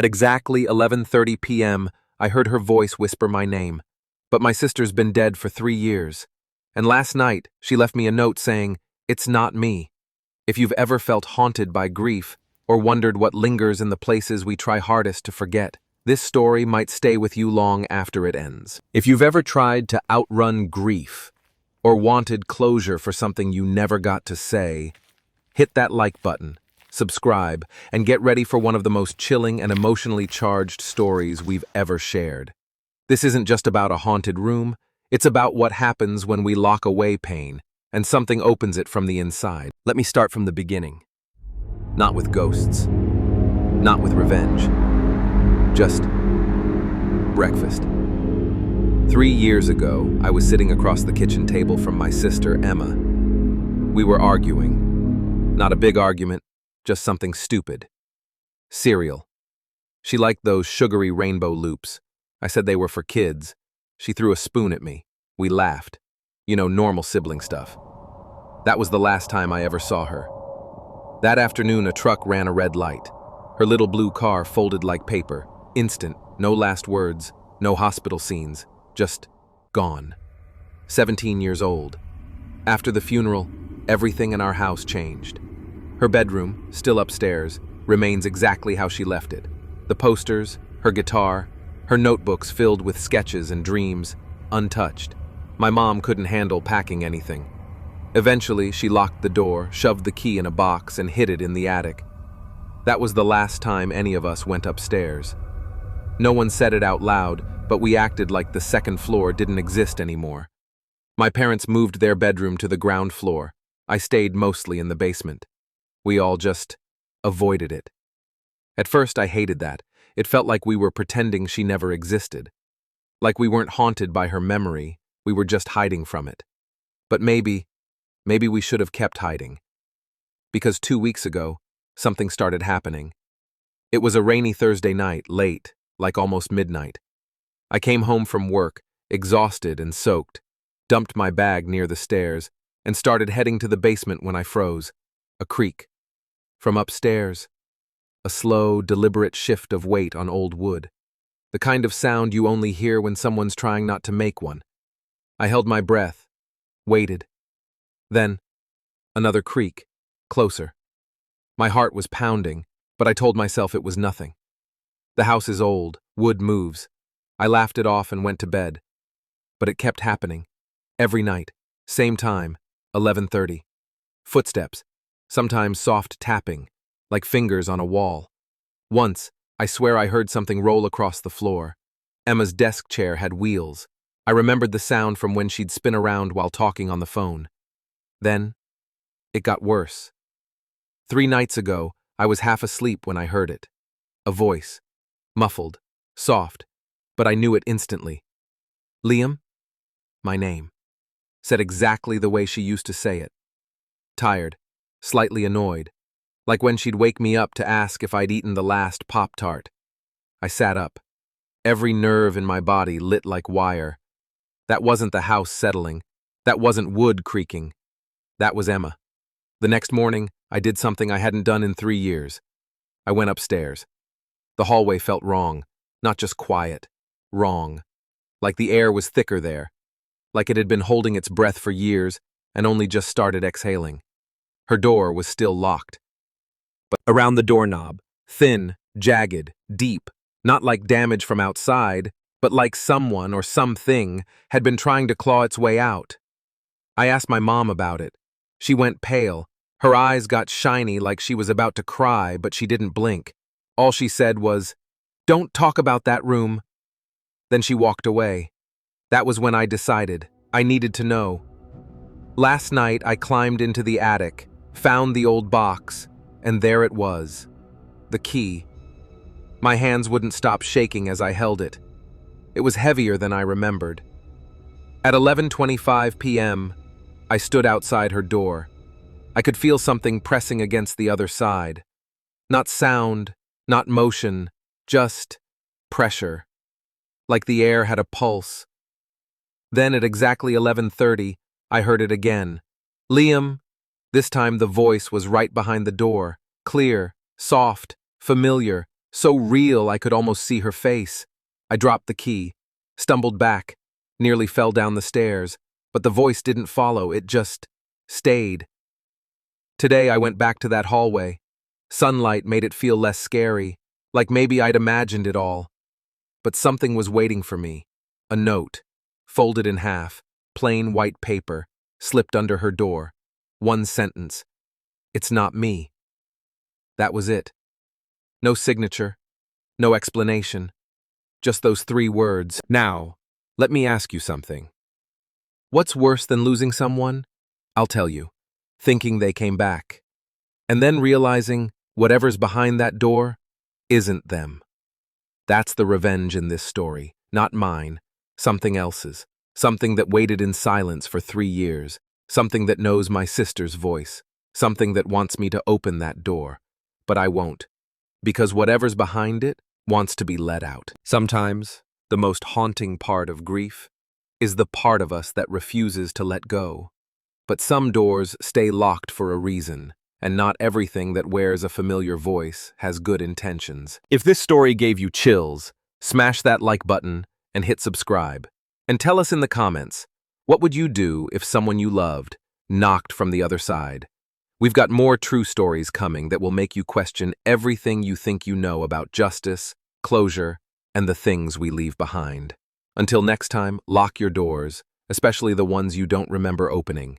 At exactly 11:30 p.m., I heard her voice whisper my name. But my sister's been dead for 3 years. And last night, she left me a note saying, "It's not me." If you've ever felt haunted by grief, or wondered what lingers in the places we try hardest to forget, this story might stay with you long after it ends. If you've ever tried to outrun grief, or wanted closure for something you never got to say, hit that like button, subscribe, and get ready for one of the most chilling and emotionally charged stories we've ever shared. This isn't just about a haunted room, it's about what happens when we lock away pain, and something opens it from the inside. Let me start from the beginning. Not with ghosts. Not with revenge. Just breakfast. 3 years ago, I was sitting across the kitchen table from my sister, Emma. We were arguing. Not a big argument, just something stupid. Cereal. She liked those sugary rainbow loops. I said they were for kids. She threw a spoon at me. We laughed. Normal sibling stuff. That was the last time I ever saw her. That afternoon, a truck ran a red light. Her little blue car folded like paper. Instant, no last words, no hospital scenes, just gone. 17 years old. After the funeral, everything in our house changed. Her bedroom, still upstairs, remains exactly how she left it. The posters, her guitar, her notebooks filled with sketches and dreams, untouched. My mom couldn't handle packing anything. Eventually, she locked the door, shoved the key in a box, and hid it in the attic. That was the last time any of us went upstairs. No one said it out loud, but we acted like the second floor didn't exist anymore. My parents moved their bedroom to the ground floor. I stayed mostly in the basement. We all just avoided it. At first, I hated that. It felt like we were pretending she never existed. Like we weren't haunted by her memory, we were just hiding from it. But maybe we should have kept hiding. Because 2 weeks ago, something started happening. It was a rainy Thursday night, late, like almost midnight. I came home from work, exhausted and soaked, dumped my bag near the stairs, and started heading to the basement when I froze. A creak. From upstairs. A slow, deliberate shift of weight on old wood. The kind of sound you only hear when someone's trying not to make one. I held my breath, waited. Then, another creak, closer. My heart was pounding, but I told myself it was nothing. The house is old, wood moves. I laughed it off and went to bed. But it kept happening. Every night, same time, 11:30. Footsteps, sometimes soft tapping, like fingers on a wall. Once, I swear I heard something roll across the floor. Emma's desk chair had wheels. I remembered the sound from when she'd spin around while talking on the phone. Then, it got worse. 3 nights ago, I was half asleep when I heard it. A voice. Muffled. Soft. But I knew it instantly. Liam? My name. Said exactly the way she used to say it. Tired. Slightly annoyed. Like when she'd wake me up to ask if I'd eaten the last Pop-Tart. I sat up. Every nerve in my body lit like wire. That wasn't the house settling. That wasn't wood creaking. That was Emma. The next morning, I did something I hadn't done in 3 years. I went upstairs. The hallway felt wrong, not just quiet. Wrong. Like the air was thicker there. Like it had been holding its breath for years and only just started exhaling. Her door was still locked. But around the doorknob, thin, jagged, deep, not like damage from outside, but like someone or something had been trying to claw its way out. I asked my mom about it. She went pale. Her eyes got shiny like she was about to cry, but she didn't blink. All she said was, "Don't talk about that room." Then she walked away. That was when I decided I needed to know. Last night, I climbed into the attic, found the old box, and there it was. The key. My hands wouldn't stop shaking as I held it. It was heavier than I remembered. At 11:25 p.m., I stood outside her door. I could feel something pressing against the other side. Not sound, not motion, just pressure. Like the air had a pulse. Then at exactly 11:30, I heard it again. "Liam." This time the voice was right behind the door, clear, soft, familiar, So real I could almost see her face. I dropped the key, stumbled back, nearly fell down the stairs, but the voice didn't follow, it just stayed. Today I went back to that hallway. Sunlight made it feel less scary, like maybe I'd imagined it all. But something was waiting for me. A note, folded in half, plain white paper, slipped under her door. One sentence. It's not me. That was it. No signature, no explanation. Just those 3 words. Now, let me ask you something. What's worse than losing someone? I'll tell you. Thinking they came back. And then realizing whatever's behind that door isn't them. That's the revenge in this story, not mine, something else's. Something that waited in silence for 3 years. Something that knows my sister's voice. Something that wants me to open that door. But I won't. Because whatever's behind it wants to be let out. Sometimes, the most haunting part of grief is the part of us that refuses to let go. But some doors stay locked for a reason, and not everything that wears a familiar voice has good intentions. If this story gave you chills, smash that like button and hit subscribe. And tell us in the comments, what would you do if someone you loved knocked from the other side? We've got more true stories coming that will make you question everything you think you know about justice, closure, and the things we leave behind. Until next time, lock your doors, especially the ones you don't remember opening.